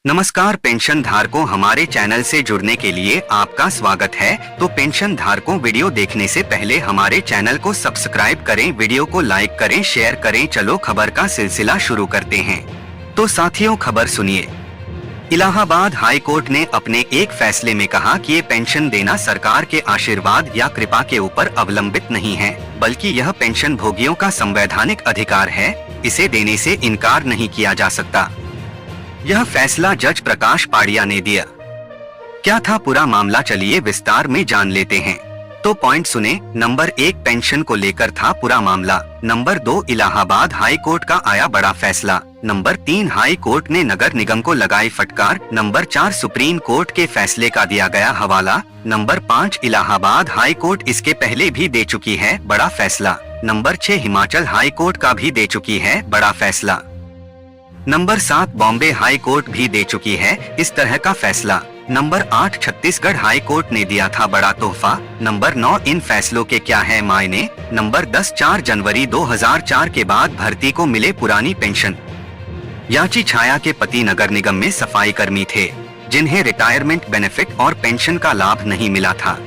नमस्कार पेंशन धारकों, हमारे चैनल से जुड़ने के लिए आपका स्वागत है। तो पेंशन धारकों, वीडियो देखने से पहले हमारे चैनल को सब्सक्राइब करें, वीडियो को लाइक करें, शेयर करें। चलो खबर का सिलसिला शुरू करते हैं। तो साथियों, खबर सुनिए। इलाहाबाद हाई कोर्ट ने अपने एक फैसले में कहा कि ये पेंशन देना सरकार के आशीर्वाद या कृपा के ऊपर अवलंबित नहीं है, बल्कि यह पेंशन भोगियों का संवैधानिक अधिकार है। इसे देने से इनकार नहीं किया जा सकता। यह फैसला जज प्रकाश पाड़िया ने दिया। क्या था पूरा मामला, चलिए विस्तार में जान लेते हैं। तो पॉइंट सुने। नंबर 1, पेंशन को लेकर था पूरा मामला। नंबर 2, इलाहाबाद हाई कोर्ट का आया बड़ा फैसला। नंबर 3, हाई कोर्ट ने नगर निगम को लगाई फटकार। नंबर 4, सुप्रीम कोर्ट के फैसले का दिया गया हवाला। नंबर 5, इलाहाबाद हाई कोर्ट इसके पहले भी दे चुकी है बड़ा फैसला। नंबर 6, हिमाचल हाई कोर्ट का भी दे चुकी है बड़ा फैसला। नंबर 7, बॉम्बे हाई कोर्ट भी दे चुकी है इस तरह का फैसला। नंबर 8, छत्तीसगढ़ हाई कोर्ट ने दिया था बड़ा तोहफा। नंबर 9, इन फैसलों के क्या है मायने। नंबर 10, 4 जनवरी 2004 के बाद भर्ती को मिले पुरानी पेंशन। याची छाया के पति नगर निगम में सफाई कर्मी थे, जिन्हें रिटायरमेंट बेनिफिट और पेंशन का लाभ नहीं मिला था।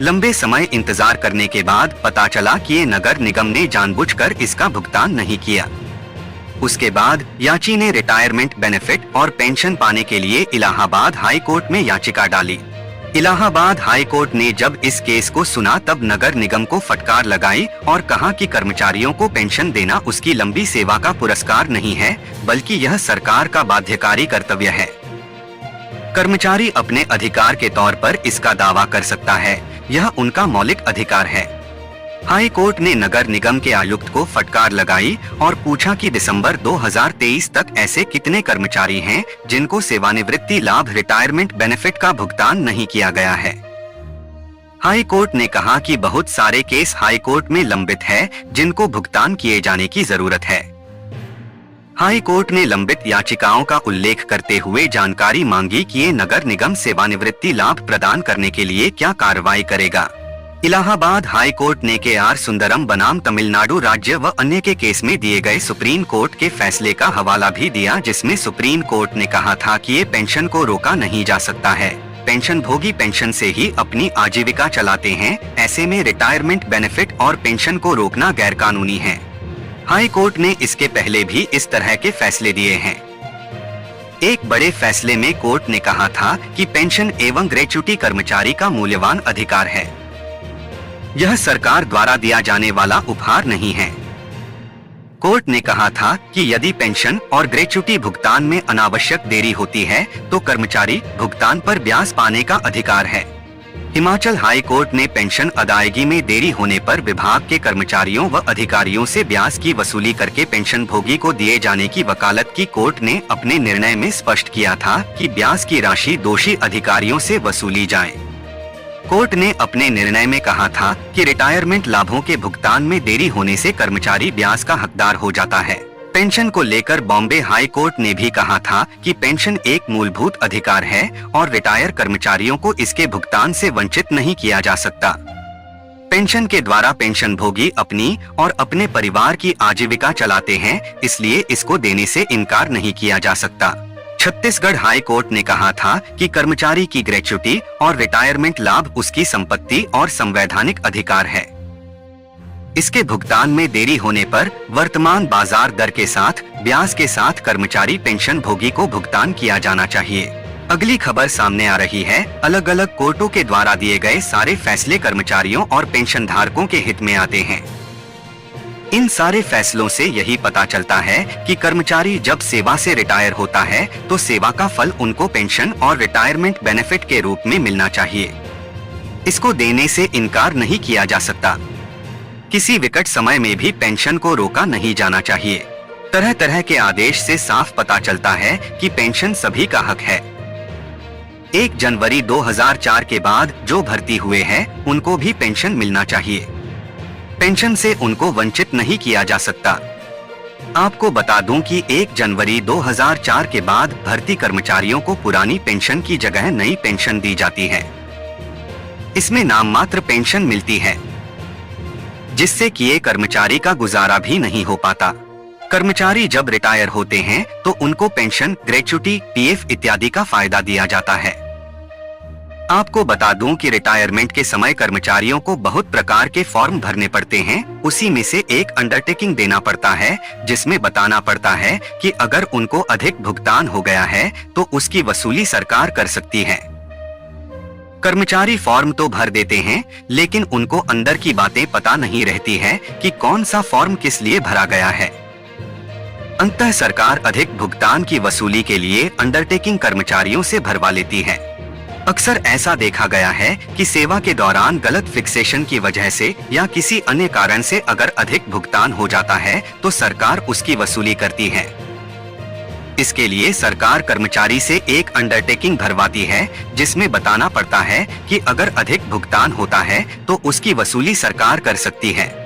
लंबे समय इंतजार करने के बाद पता चला कि ये नगर निगम ने जानबूझकर इसका भुगतान नहीं किया। उसके बाद याची ने रिटायरमेंट बेनिफिट और पेंशन पाने के लिए इलाहाबाद हाई कोर्ट में याचिका डाली। इलाहाबाद हाई कोर्ट ने जब इस केस को सुना तब नगर निगम को फटकार लगाई और कहा कि कर्मचारियों को पेंशन देना उसकी लंबी सेवा का पुरस्कार नहीं है, बल्कि यह सरकार का बाध्यकारी कर्तव्य है। कर्मचारी अपने अधिकार के तौर पर इसका दावा कर सकता है, यह उनका मौलिक अधिकार है। हाई कोर्ट ने नगर निगम के आयुक्त को फटकार लगाई और पूछा कि दिसंबर 2023 तक ऐसे कितने कर्मचारी हैं जिनको सेवानिवृत्ति लाभ रिटायरमेंट बेनिफिट का भुगतान नहीं किया गया है। हाई कोर्ट ने कहा कि बहुत सारे केस हाई कोर्ट में लंबित है, जिनको भुगतान किए जाने की जरूरत है। हाई कोर्ट ने लंबित याचिकाओं का उल्लेख करते हुए जानकारी मांगी कि ये नगर निगम सेवानिवृत्ति लाभ प्रदान करने के लिए क्या कार्रवाई करेगा। इलाहाबाद हाई कोर्ट ने के.आर. सुंदरम बनाम तमिलनाडु राज्य व अन्य के केस में दिए गए सुप्रीम कोर्ट के फैसले का हवाला भी दिया, जिसमें सुप्रीम कोर्ट ने कहा था कि ये पेंशन को रोका नहीं जा सकता है। पेंशन भोगी पेंशन से ही अपनी आजीविका चलाते हैं, ऐसे में रिटायरमेंट बेनिफिट और पेंशन को रोकना गैरकानूनी है। हाई कोर्ट ने इसके पहले भी इस तरह के फैसले दिए हैं। एक बड़े फैसले में कोर्ट ने कहा था कि पेंशन एवं ग्रेच्युटी कर्मचारी का मूल्यवान अधिकार है। यह सरकार द्वारा दिया जाने वाला उपहार नहीं है। कोर्ट ने कहा था कि यदि पेंशन और ग्रेच्युटी भुगतान में अनावश्यक देरी होती है तो कर्मचारी भुगतान पर ब्याज पाने का अधिकार है। हिमाचल हाई कोर्ट ने पेंशन अदायगी में देरी होने पर विभाग के कर्मचारियों व अधिकारियों से ब्याज की वसूली करके पेंशन भोगी को दिए जाने की वकालत की। कोर्ट ने अपने निर्णय में स्पष्ट किया था कि ब्याज की राशि दोषी अधिकारियों से वसूली जाए। कोर्ट ने अपने निर्णय में कहा था कि रिटायरमेंट लाभों के भुगतान में देरी होने से कर्मचारी ब्याज का हकदार हो जाता है। पेंशन को लेकर बॉम्बे हाई कोर्ट ने भी कहा था कि पेंशन एक मूलभूत अधिकार है और रिटायर कर्मचारियों को इसके भुगतान से वंचित नहीं किया जा सकता। पेंशन के द्वारा पेंशन भोगी अपनी और अपने परिवार की आजीविका चलाते हैं, इसलिए इसको देने से इनकार नहीं किया जा सकता। छत्तीसगढ़ हाई कोर्ट ने कहा था कि कर्मचारी की ग्रेच्युटी और रिटायरमेंट लाभ उसकी संपत्ति और संवैधानिक अधिकार है। इसके भुगतान में देरी होने पर वर्तमान बाजार दर के साथ ब्याज के साथ कर्मचारी पेंशन भोगी को भुगतान किया जाना चाहिए। अगली खबर सामने आ रही है। अलग अलग कोर्टों के द्वारा दिए गए सारे फैसले कर्मचारियों और पेंशन धारकों के हित में आते हैं। इन सारे फैसलों से यही पता चलता है कि कर्मचारी जब सेवा से रिटायर होता है तो सेवा का फल उनको पेंशन और रिटायरमेंट बेनिफिट के रूप में मिलना चाहिए। इसको देने से इनकार नहीं किया जा सकता। किसी विकट समय में भी पेंशन को रोका नहीं जाना चाहिए। तरह तरह के आदेश से साफ पता चलता है कि पेंशन सभी का हक है। 1 जनवरी 2004 के बाद जो भर्ती हुए हैं उनको भी पेंशन मिलना चाहिए। पेंशन से उनको वंचित नहीं किया जा सकता। आपको बता दूं कि 1 जनवरी 2004 के बाद भर्ती कर्मचारियों को पुरानी पेंशन की जगह नई पेंशन दी जाती है। इसमें नाम मात्र पेंशन मिलती है, जिससे कि ये कर्मचारी का गुजारा भी नहीं हो पाता। कर्मचारी जब रिटायर होते हैं तो उनको पेंशन, ग्रेच्युटी, पीएफ इत्यादि का फायदा दिया जाता है। आपको बता दूं कि रिटायरमेंट के समय कर्मचारियों को बहुत प्रकार के फॉर्म भरने पड़ते हैं। उसी में से एक अंडरटेकिंग देना पड़ता है जिसमें बताना पड़ता है कि अगर उनको अधिक भुगतान हो गया है तो उसकी वसूली सरकार कर सकती है। कर्मचारी फॉर्म तो भर देते हैं लेकिन उनको अंदर की बातें पता नहीं रहती है कि कौन सा फॉर्म किस लिए भरा गया है। अंततः सरकार अधिक भुगतान की वसूली के लिए अंडरटेकिंग कर्मचारियों से भरवा लेती है। अक्सर ऐसा देखा गया है कि सेवा के दौरान गलत फिक्सेशन की वजह से या किसी अन्य कारण से अगर अधिक भुगतान हो जाता है तो सरकार उसकी वसूली करती है। इसके लिए सरकार कर्मचारी से एक अंडरटेकिंग भरवाती है जिसमें बताना पड़ता है कि अगर अधिक भुगतान होता है तो उसकी वसूली सरकार कर सकती है।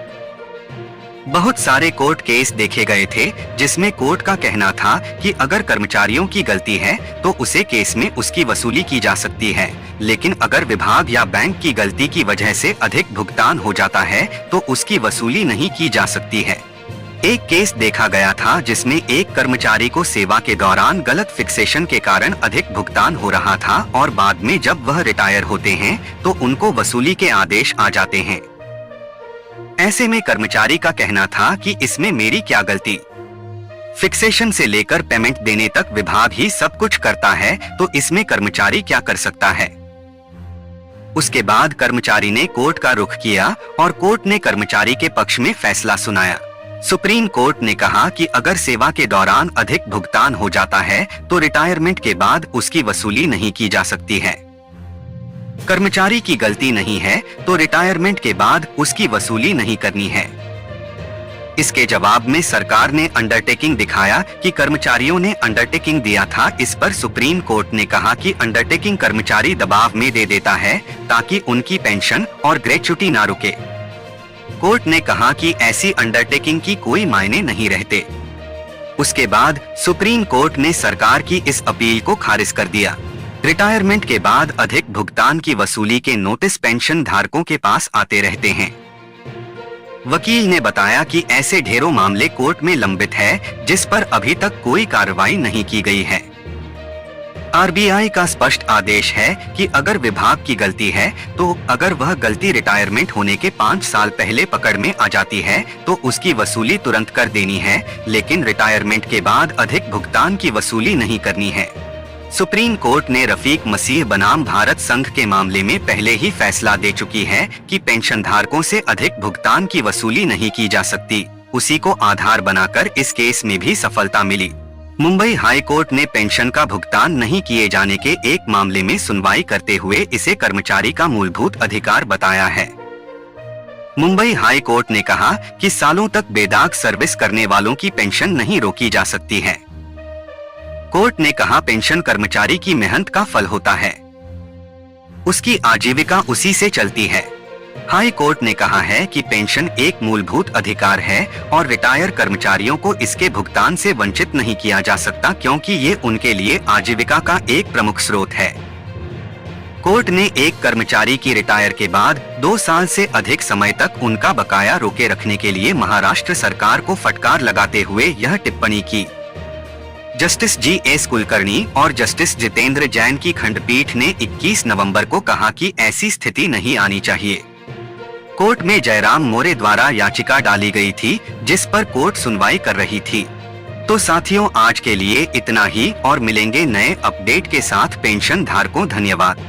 बहुत सारे कोर्ट केस देखे गए थे जिसमें कोर्ट का कहना था कि अगर कर्मचारियों की गलती है तो उसे केस में उसकी वसूली की जा सकती है, लेकिन अगर विभाग या बैंक की गलती की वजह से अधिक भुगतान हो जाता है तो उसकी वसूली नहीं की जा सकती है। एक केस देखा गया था जिसमें एक कर्मचारी को सेवा के दौरान गलत फिक्सेशन के कारण अधिक भुगतान हो रहा था और बाद में जब वह रिटायर होते हैं तो उनको वसूली के आदेश आ जाते हैं। ऐसे में कर्मचारी का कहना था कि इसमें मेरी क्या गलती, फिक्सेशन से लेकर पेमेंट देने तक विभाग ही सब कुछ करता है तो इसमें कर्मचारी क्या कर सकता है। उसके बाद कर्मचारी ने कोर्ट का रुख किया और कोर्ट ने कर्मचारी के पक्ष में फैसला सुनाया। सुप्रीम कोर्ट ने कहा कि अगर सेवा के दौरान अधिक भुगतान हो जाता है तो रिटायरमेंट के बाद उसकी वसूली नहीं की जा सकती है। कर्मचारी की गलती नहीं है तो रिटायरमेंट के बाद उसकी वसूली नहीं करनी है। इसके जवाब में सरकार ने अंडरटेकिंग दिखाया कि कर्मचारियों ने अंडरटेकिंग दिया था। इस पर सुप्रीम कोर्ट ने कहा कि अंडरटेकिंग कर्मचारी दबाव में दे देता है ताकि उनकी पेंशन और ग्रेच्युटी ना रुके। कोर्ट ने कहा कि ऐसी अंडरटेकिंग की कोई मायने नहीं रहते। उसके बाद सुप्रीम कोर्ट ने सरकार की इस अपील को खारिज कर दिया। रिटायरमेंट के बाद अधिक भुगतान की वसूली के नोटिस पेंशन धारकों के पास आते रहते हैं। वकील ने बताया कि ऐसे ढेरों मामले कोर्ट में लंबित है जिस पर अभी तक कोई कार्रवाई नहीं की गई है। आरबीआई का स्पष्ट आदेश है कि अगर विभाग की गलती है तो अगर वह गलती रिटायरमेंट होने के 5 साल पहले पकड़ में आ जाती है तो उसकी वसूली तुरंत कर देनी है, लेकिन रिटायरमेंट के बाद अधिक भुगतान की वसूली नहीं करनी है। सुप्रीम कोर्ट ने रफीक मसीह बनाम भारत संघ के मामले में पहले ही फैसला दे चुकी है कि पेंशन धारकों से अधिक भुगतान की वसूली नहीं की जा सकती। उसी को आधार बनाकर इस केस में भी सफलता मिली। मुंबई हाई कोर्ट ने पेंशन का भुगतान नहीं किए जाने के एक मामले में सुनवाई करते हुए इसे कर्मचारी का मूलभूत अधिकार बताया है। मुंबई हाई कोर्ट ने कहा कि सालों तक बेदाग सर्विस करने वालों की पेंशन नहीं रोकी जा सकती है। कोर्ट ने कहा पेंशन कर्मचारी की मेहनत का फल होता है, उसकी आजीविका उसी से चलती है। हाई कोर्ट ने कहा है कि पेंशन एक मूलभूत अधिकार है और रिटायर कर्मचारियों को इसके भुगतान से वंचित नहीं किया जा सकता क्योंकि ये उनके लिए आजीविका का एक प्रमुख स्रोत है। कोर्ट ने एक कर्मचारी की रिटायर के बाद 2 साल से अधिक समय तक उनका बकाया रोके रखने के लिए महाराष्ट्र सरकार को फटकार लगाते हुए यह टिप्पणी की। Justice GS. कुलकर्णी और जस्टिस जितेंद्र जैन की खंडपीठ ने 21 नवंबर को कहा कि ऐसी स्थिति नहीं आनी चाहिए। कोर्ट में जयराम मोरे द्वारा याचिका डाली गई थी जिस पर कोर्ट सुनवाई कर रही थी। तो साथियों, आज के लिए इतना ही और मिलेंगे नए अपडेट के साथ। पेंशन धारकों धन्यवाद।